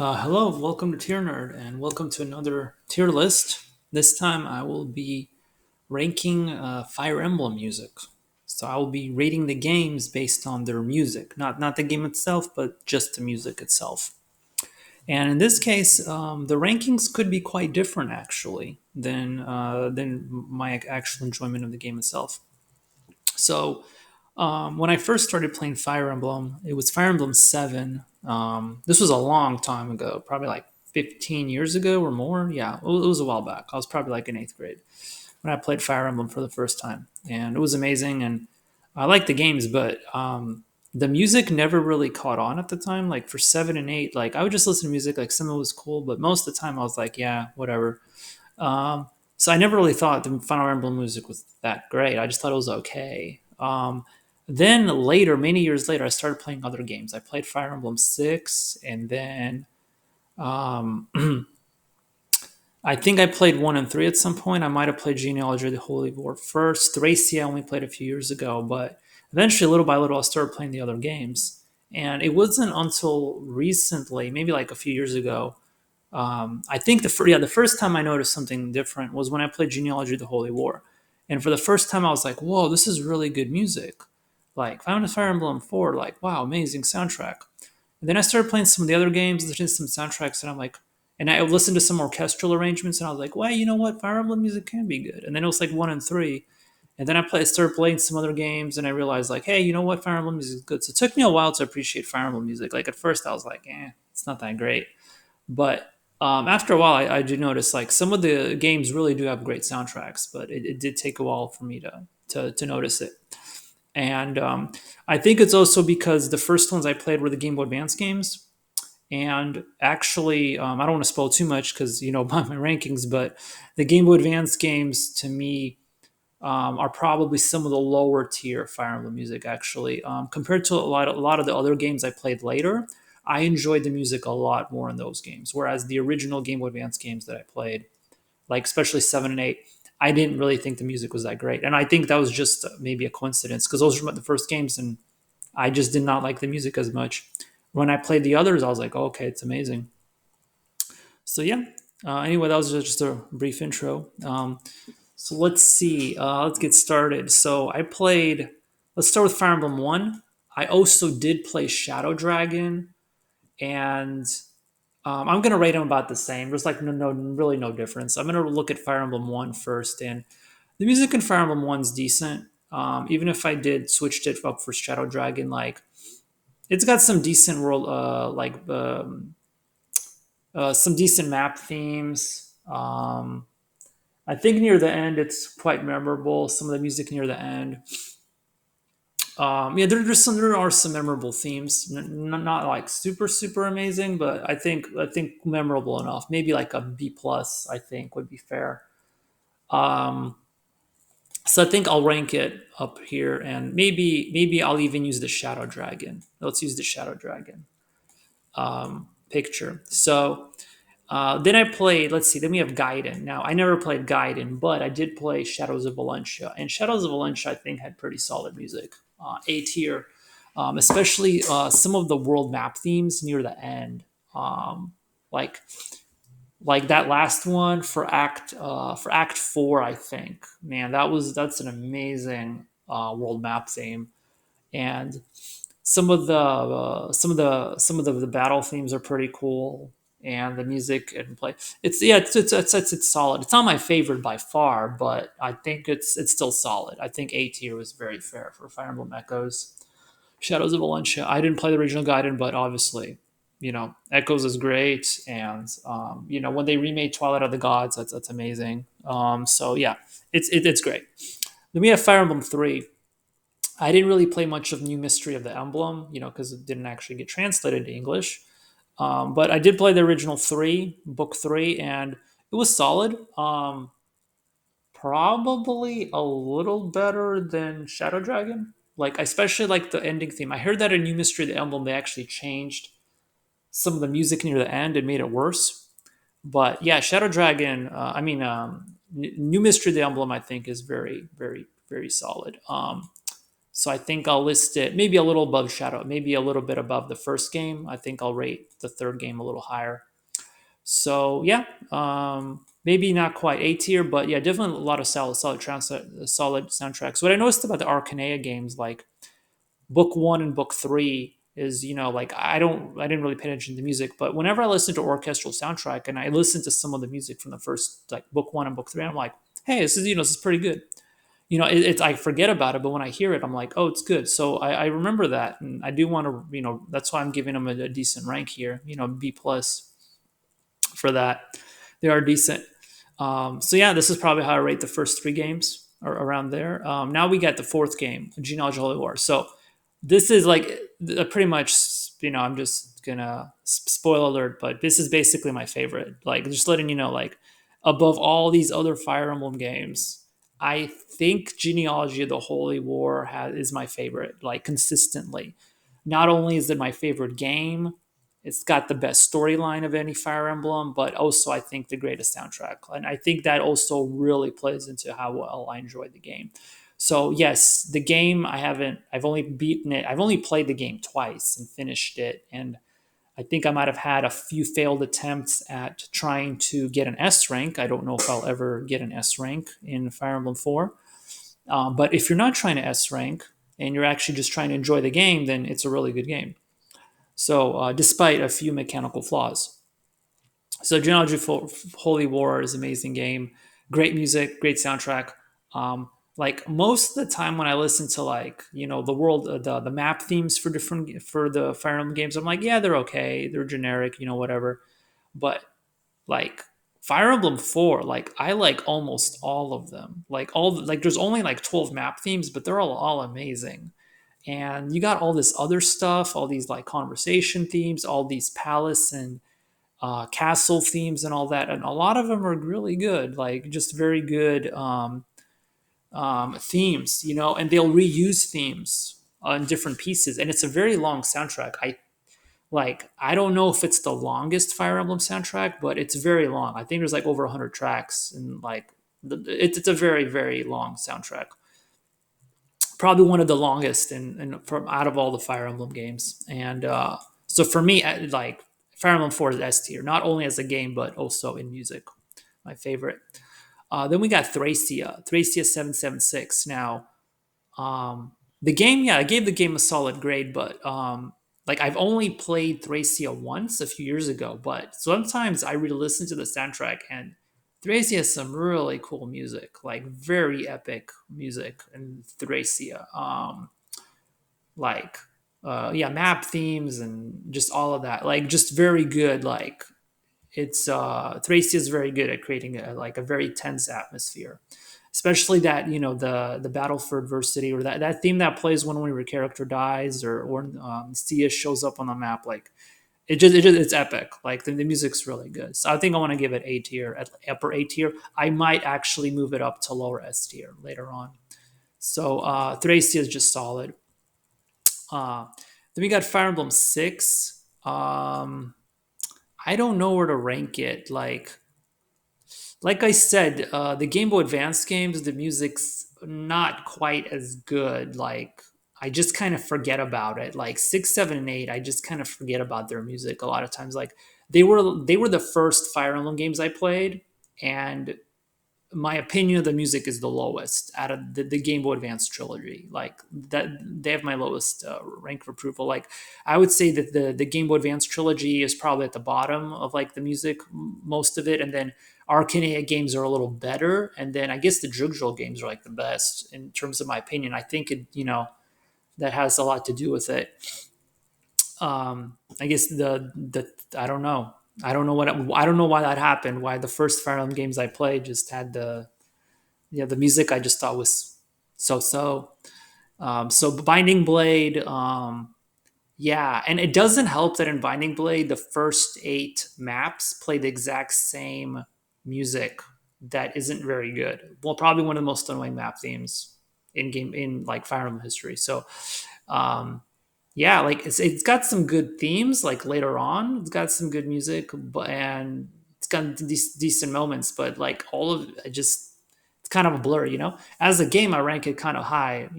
Hello, welcome to Tier Nerd, and welcome to another tier list. This time I will be ranking Fire Emblem music. So I will be rating the games based on their music, not the game itself, but just the music itself. And in this case, the rankings could be quite different actually than my actual enjoyment of the game itself. So when I first started playing Fire Emblem, it was Fire Emblem 7. This was a long time ago, probably like 15 years ago or more. Yeah, it was a while back. I was probably like in eighth grade when I played Fire Emblem for the first time. And it was amazing. And I liked the games, but the music never really caught on at the time. Like for 7 and 8, like I would just listen to music, like some of it was cool, but most of the time I was like, yeah, whatever. So I never really thought the Final Emblem music was that great. I just thought it was okay. Then later, many years later, I started playing other games. I played Fire Emblem 6, and then um, I think I played 1 and 3 at some point. I might have played Genealogy the Holy War first. Thracia I only played a few years ago, but eventually, little by little, I started playing the other games. And it wasn't until recently, maybe like a few years ago, I think the first time I noticed something different was when I played Genealogy: The Holy War, and for the first time I was like, "Whoa, this is really good music!" Like Fire Emblem 4, like wow, amazing soundtrack. And then I started playing some of the other games, listening to some soundtracks, and I'm like, and I listened to some orchestral arrangements, and I was like, "Well, you know what? Fire Emblem music can be good." And then it was like 1 and 3, and then started playing some other games, and I realized like, "Hey, you know what? Fire Emblem music is good." So it took me a while to appreciate Fire Emblem music. Like at first, I was like, it's not that great." But after a while, I did notice like some of the games really do have great soundtracks, but it did take a while for me to notice it. And I think it's also because the first ones I played were the Game Boy Advance games. And actually, I don't want to spoil too much because you know by my rankings, but the Game Boy Advance games to me are probably some of the lower tier Fire Emblem music. Actually, compared to a lot of the other games I played later, I enjoyed the music a lot more in those games. Whereas the original Game Boy Advance games that I played, like especially 7 and 8, I didn't really think the music was that great. And I think that was just maybe a coincidence because those were the first games, and I just did not like the music as much. When I played the others, I was like, oh, okay, it's amazing. So yeah. Anyway, that was just a brief intro. So let's see. Let's get started. So I played. Let's start with Fire Emblem 1. I also did play Shadow Dragon, and I'm gonna rate them about the same. There's like really no difference. I'm gonna look at Fire Emblem 1 first, and the music in Fire Emblem 1's decent. Even if I did switched it up for Shadow Dragon, like it's got some decent world, some decent map themes. I think near the end it's quite memorable. Some of the music near the end. Yeah, there are some memorable themes. Not like super amazing, but I think memorable enough. Maybe like a B plus. I think would be fair. Um, so I think I'll rank it up here, and maybe I'll even use the Shadow Dragon. Let's use the Shadow Dragon picture. So then I played, let's see, then we have Gaiden. Now, I never played Gaiden, but I did play Shadows of Valencia. And Shadows of Valencia, I think, had pretty solid music. A tier, especially some of the world map themes near the end. Um, like like that last one for Act 4, I think. Man, that's an amazing world map theme. And some of the battle themes are pretty cool, and the music and play it's solid. It's not my favorite by far, but I think it's still solid. I think A tier was very fair for Fire Emblem Echoes. Shadows of Valencia. I didn't play the original Gaiden, but obviously, Echoes is great, and when they remade Twilight of the Gods, that's amazing. So yeah, it's great. Then we have Fire Emblem 3. I didn't really play much of New Mystery of the Emblem, because it didn't actually get translated to English. But I did play the original book three, and it was solid. Probably a little better than Shadow Dragon. Like, I especially like the ending theme. I heard that in New Mystery of the Emblem, they actually changed some of the music near the end and made it worse. But yeah, Shadow Dragon, New Mystery of the Emblem, I think, is very, very, very solid. So I think I'll list it maybe a little above Shadow, maybe a little bit above the first game. I think I'll rate the third game a little higher. So yeah, maybe not quite A tier, but yeah, definitely a lot of solid soundtracks. What I noticed about the Arcanea games, like book one and book three, is like I didn't really pay attention to the music, but whenever I listen to orchestral soundtrack and I listen to some of the music from the first like book one and book three, I'm like, hey, this is pretty good. It's I forget about it, but when I hear it, I'm like, oh, it's good. So I remember that, and I do want to, that's why I'm giving them a decent rank here. B plus for that. They are decent. So yeah, this is probably how I rate the first three games or around there. Now we get the fourth game, Genealogy Holy War. So this is like pretty much, I'm just gonna spoil alert, but this is basically my favorite. Like just letting you know, like above all these other Fire Emblem games, I think Genealogy of the Holy War is my favorite, like consistently. Not only is it my favorite game, it's got the best storyline of any Fire Emblem, but also I think the greatest soundtrack. And I think that also really plays into how well I enjoy the game. So yes, the game I've only beaten it. I've only played the game twice and finished it. And I think I might have had a few failed attempts at trying to get an S rank. I don't know if I'll ever get an S rank in Fire Emblem 4. But if you're not trying to S rank and you're actually just trying to enjoy the game, then it's a really good game. So, despite a few mechanical flaws. So, Genealogy Holy War is an amazing game. Great music, great soundtrack. Like most of the time when I listen to like the world the map themes for the Fire Emblem games, I'm like, yeah, they're okay, they're generic, whatever. But like Fire Emblem 4, like I like almost all of them. Like there's only like 12 map themes, but they're all amazing. And you got all this other stuff, all these like conversation themes, all these palace and castle themes and all that, and a lot of them are really good, like just very good themes, and they'll reuse themes on different pieces, and it's a very long soundtrack. I don't know if it's the longest Fire Emblem soundtrack, but it's very long. I think there's like over 100 tracks, and like it's a very very long soundtrack, probably one of the longest in from out of all the Fire Emblem games. And so for me, like Fire Emblem 4 is S tier, not only as a game but also in music, my favorite. Then we got Thracia 776. Now, the game, yeah, I gave the game a solid grade, but like I've only played Thracia once a few years ago, but sometimes I re-listen to the soundtrack and Thracia has some really cool music, like very epic music in Thracia. Like yeah, map themes and just all of that. Like just very good. Like it's Thracia is very good at creating like a very tense atmosphere, especially that the battle for adversity, or that theme that plays when your character dies, or Sia shows up on the map. Like it's epic. Like the music's really good. So I think I want to give it A tier, at upper A tier. I might actually move it up to lower S tier later on. So Thracia is just solid. Uh, then we got Fire Emblem 6. I don't know where to rank it. Like I said, the Game Boy Advance games, the music's not quite as good. Like I just kind of forget about it. Like 6, 7, and 8, I just kind of forget about their music a lot of times. Like they were the first Fire Emblem games I played, and my opinion of the music is the lowest out of the Game Boy Advance trilogy. Like that, they have my lowest rank for approval. Like I would say that the Game Boy Advance trilogy is probably at the bottom of like the music, most of it, and then Arcanea games are a little better, and then I guess the Jugdral games are like the best in terms of my opinion. I think that has a lot to do with it. I guess the I don't know. I don't know why that happened. Why the first Fire Emblem games I played just had the music I just thought was so. So Binding Blade, yeah, and it doesn't help that in Binding Blade the first 8 maps play the exact same music that isn't very good. Well, probably one of the most annoying map themes in like Fire Emblem history. So um, yeah, like it's got some good themes. Like later on, it's got some good music, and it's got decent moments. But like all of it, just it's kind of a blur. As a game, I rank it kind of high.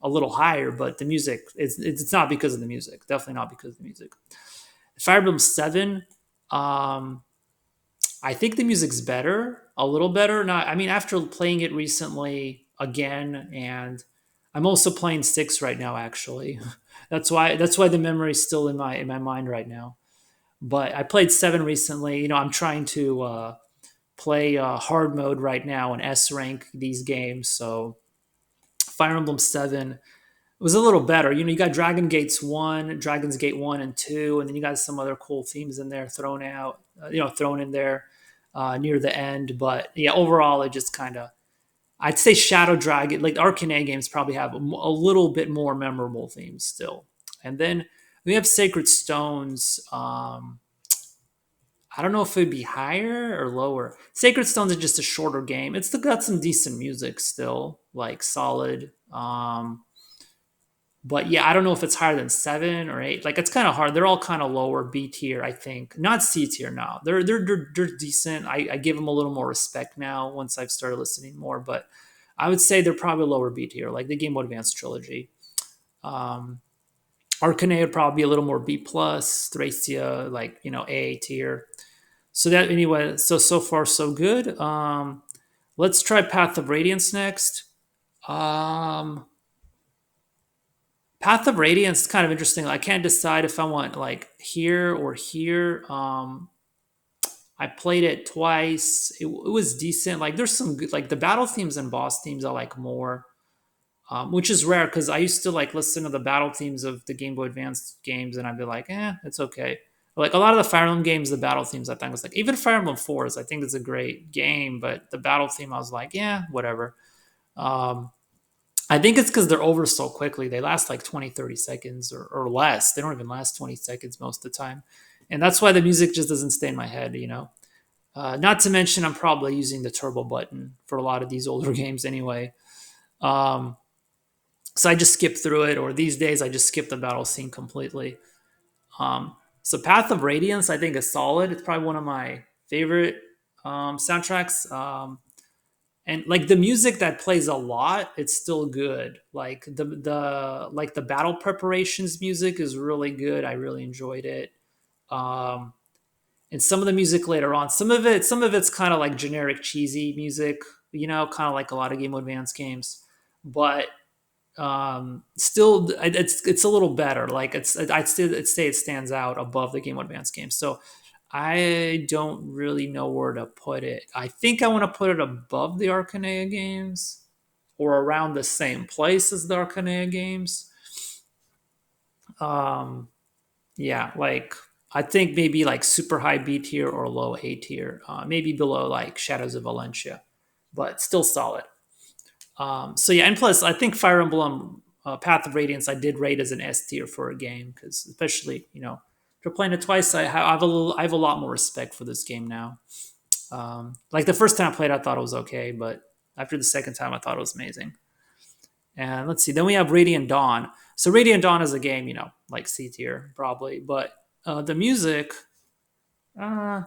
a little higher, but the music it's not because of the music. Definitely not because of the music. Fire Emblem 7, um, I think the music's better, a little better. Not, I mean, after playing it recently again, and I'm also playing 6 right now. Actually, that's why the memory's still in my mind right now. But I played 7 recently. I'm trying to play hard mode right now and S rank these games. So Fire Emblem 7 was a little better. You got Dragon's Gate 1 and 2, and then you got some other cool themes in there thrown in there near the end. But yeah, overall, it just kind of, I'd say Shadow Dragon, like the Arcane games, probably have a little bit more memorable themes still. And then we have Sacred Stones. I don't know if it'd be higher or lower. Sacred Stones is just a shorter game. It's got some decent music still, like solid. But yeah, I don't know if it's higher than 7 or 8. Like it's kind of hard. They're all kind of lower B tier, I think. Not C tier now. They're decent. I give them a little more respect now once I've started listening more. But I would say they're probably lower B tier, like the Game Boy Advance trilogy. Um, Arcane would probably be a little more B plus. Thracia, like A tier. So that anyway. So far so good. Let's try Path of Radiance next. Um, Path of Radiance is kind of interesting. I can't decide if I want like here or here. I played it twice. It was decent. Like there's some good, like the battle themes and boss themes I like more, which is rare because I used to like listen to the battle themes of the Game Boy Advance games and I'd be like, it's okay. Like a lot of the Fire Emblem games, the battle themes I think was like, even Fire Emblem 4s, I think it's a great game, but the battle theme I was like, whatever. Um, I think it's because they're over so quickly. They last like 20, 30 seconds or less. They don't even last 20 seconds most of the time. And that's why the music just doesn't stay in my head. Not to mention, I'm probably using the turbo button for a lot of these older games anyway. Um, so I just skip through it, or these days I just skip the battle scene completely. So Path of Radiance, I think, is solid. It's probably one of my favorite soundtracks. And like the music that plays a lot, it's still good. Like the battle preparations music is really good. I really enjoyed it. Um, and some of the music later on, some of it's kind of like generic cheesy music, kind of like a lot of Game Boy Advance games, but still it's a little better. Like I'd say it stands out above the Game Boy Advance games. So I don't really know where to put it. I think I want to put it above the Arcanea games or around the same place as the Arcanea games. Um, yeah, like I think maybe like super high B tier or low A tier, maybe below like Shadows of Valencia, but still solid. So yeah, and plus I think Fire Emblem Path of Radiance I did rate as an S tier for a game because especially after playing it twice, I have a lot more respect for this game now. Like the first time I played, I thought it was okay, but after the second time, I thought it was amazing. And let's see, then we have Radiant Dawn. So Radiant Dawn is a game, like C tier probably, but the uh,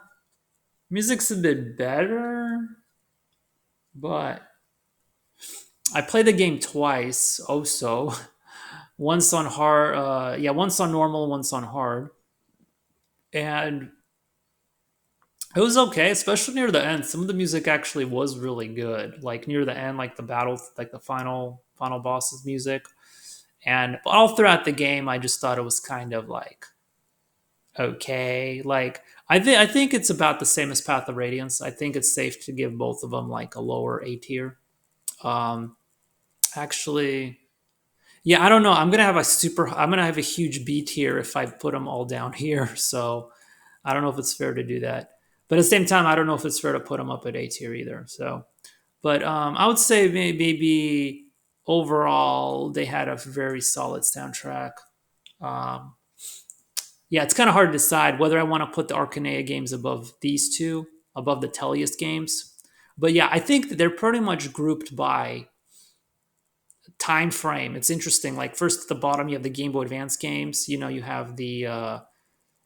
music's a bit better, but I played the game twice. Also, once on hard, once on normal, once on hard, and it was okay, especially near the end. Some of the music actually was really good. Like near the end, like the battle, like the final boss's music, and all throughout the game, I just thought it was kind of like okay. Like I think it's about the same as Path of Radiance. I think it's safe to give both of them like a lower A tier. Um, actually, yeah, I don't know. I'm gonna have a huge B tier if I put them all down here. So I don't know if it's fair to do that. But at the same time, I don't know if it's fair to put them up at A tier either. So, but I would say maybe overall they had a very solid soundtrack. Um, yeah, it's kind of hard to decide whether I want to put the Arcanea games above these two, above the Tellius games. But yeah, I think that they're pretty much grouped by time frame. It's interesting. Like first at the bottom, you have the Game Boy Advance games. You have the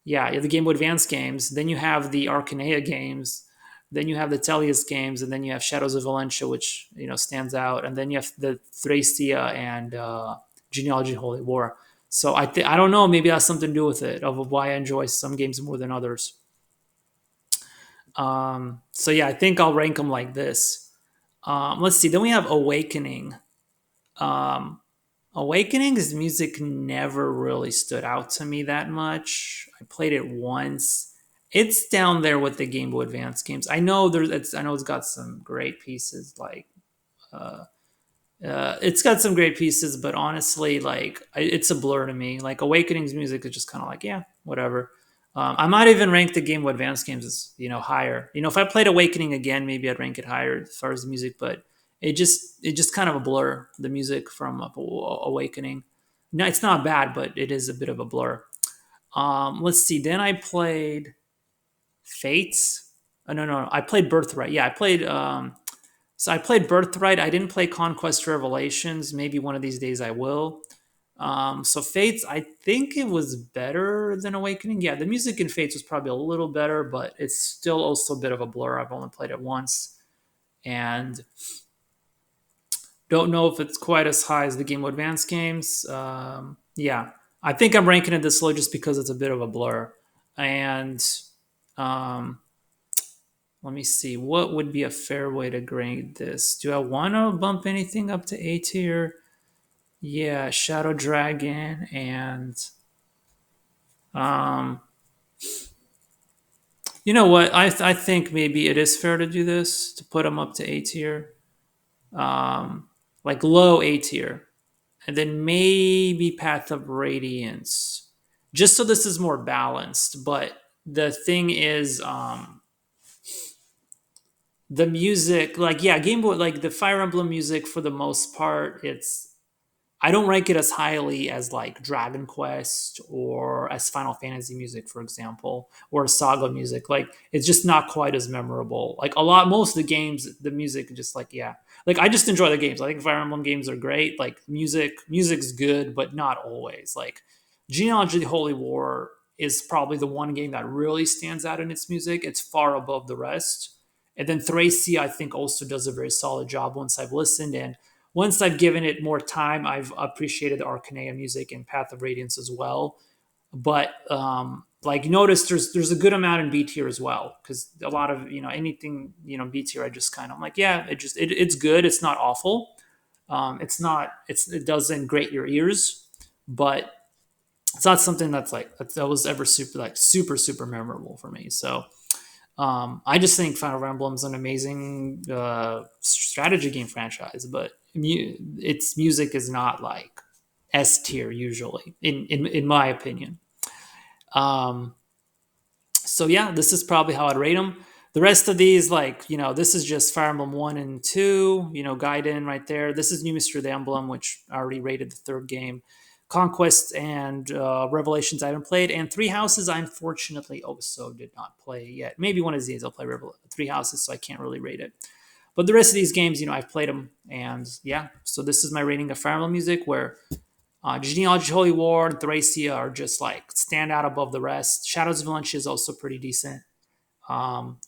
you have the Game Boy Advance games. Then you have the Arcanea games, Then you have the Tellius games, and then you have Shadows of Valencia, which stands out, and then you have the Thracia and Genealogy Holy War. So I don't know, maybe that's something to do with it of why I enjoy some games more than others. So yeah, I think I'll rank them like this. Let's see. Then we have Awakening. Um, Awakening's music never really stood out to me that much. I played it once. It's down there with the Game Boy Advance games. I know it's got some great pieces like uh, it's got some great pieces, but honestly, like it's a blur to me. Like Awakening's music is just kind of like, yeah, whatever. I might even rank the Game Boy Advance games as higher. If I played Awakening again, maybe I'd rank it higher as far as the music. But it just kind of a blur, the music from Awakening. No, it's not bad, but it is a bit of a blur. Let's see. Then I played Fates. Oh, no, I played Birthright. Yeah, I played Birthright. I didn't play Conquest Revelations. Maybe one of these days I will. So Fates, I think it was better than Awakening. Yeah, the music in Fates was probably a little better, but it's still also a bit of a blur. I've only played it once, and don't know if it's quite as high as the Game Boy Advance games. Yeah, I think I'm ranking it this low just because it's a bit of a blur. And um, let me see, what would be a fair way to grade this? Do I want to bump anything up to A tier? Yeah, Shadow Dragon and um, you know what? I think maybe it is fair to do this to put them up to A tier, like low A tier, and then maybe Path of Radiance, just so this is more balanced. But the thing is, the music, like yeah, Game Boy, like the Fire Emblem music for the most part, I don't rank it as highly as like Dragon Quest or as Final Fantasy music, for example, or Saga music. Like it's just not quite as memorable. Like most of the games, the music just like yeah. Like I just enjoy the games. I think Fire Emblem games are great. Like music's good, but not always. Like Genealogy Holy War is probably the one game that really stands out in its music. It's far above the rest. And then Thracia, I think, also does a very solid job once I've listened. And once I've given it more time, I've appreciated the Arcanea music and Path of Radiance as well. But like notice there's a good amount in B tier as well because a lot of anything B tier I just kind of I'm like yeah it's good, it's not awful, it doesn't grate your ears, but it's not something that was ever super memorable for me. So I just think Fire Emblem is an amazing strategy game franchise, but its music is not like S tier usually, in my opinion. Um, so yeah, this is probably how I'd rate them. The rest of these, like this is just Fire Emblem 1 and 2. Gaiden right there. This is New Mystery of the Emblem, which I already rated the third game. Conquest and Revelations I haven't played, and Three Houses I unfortunately also did not play yet. Maybe one of these days I'll play Three Houses, so I can't really rate it. But the rest of these games, I've played them, and yeah. So this is my rating of Fire Emblem music, where Genealogy Holy War and Thracia are just like stand out above the rest. Shadows of Valencia is also pretty decent. Um,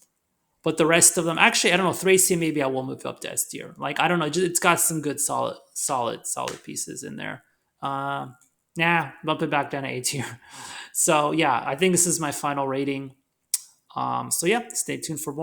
but the rest of them, actually, I don't know. Thracia, maybe I will move up to S tier. Like I don't know, it's got some good, solid pieces in there. Uh, bump it back down to A tier. So yeah, I think this is my final rating. So yeah, stay tuned for more.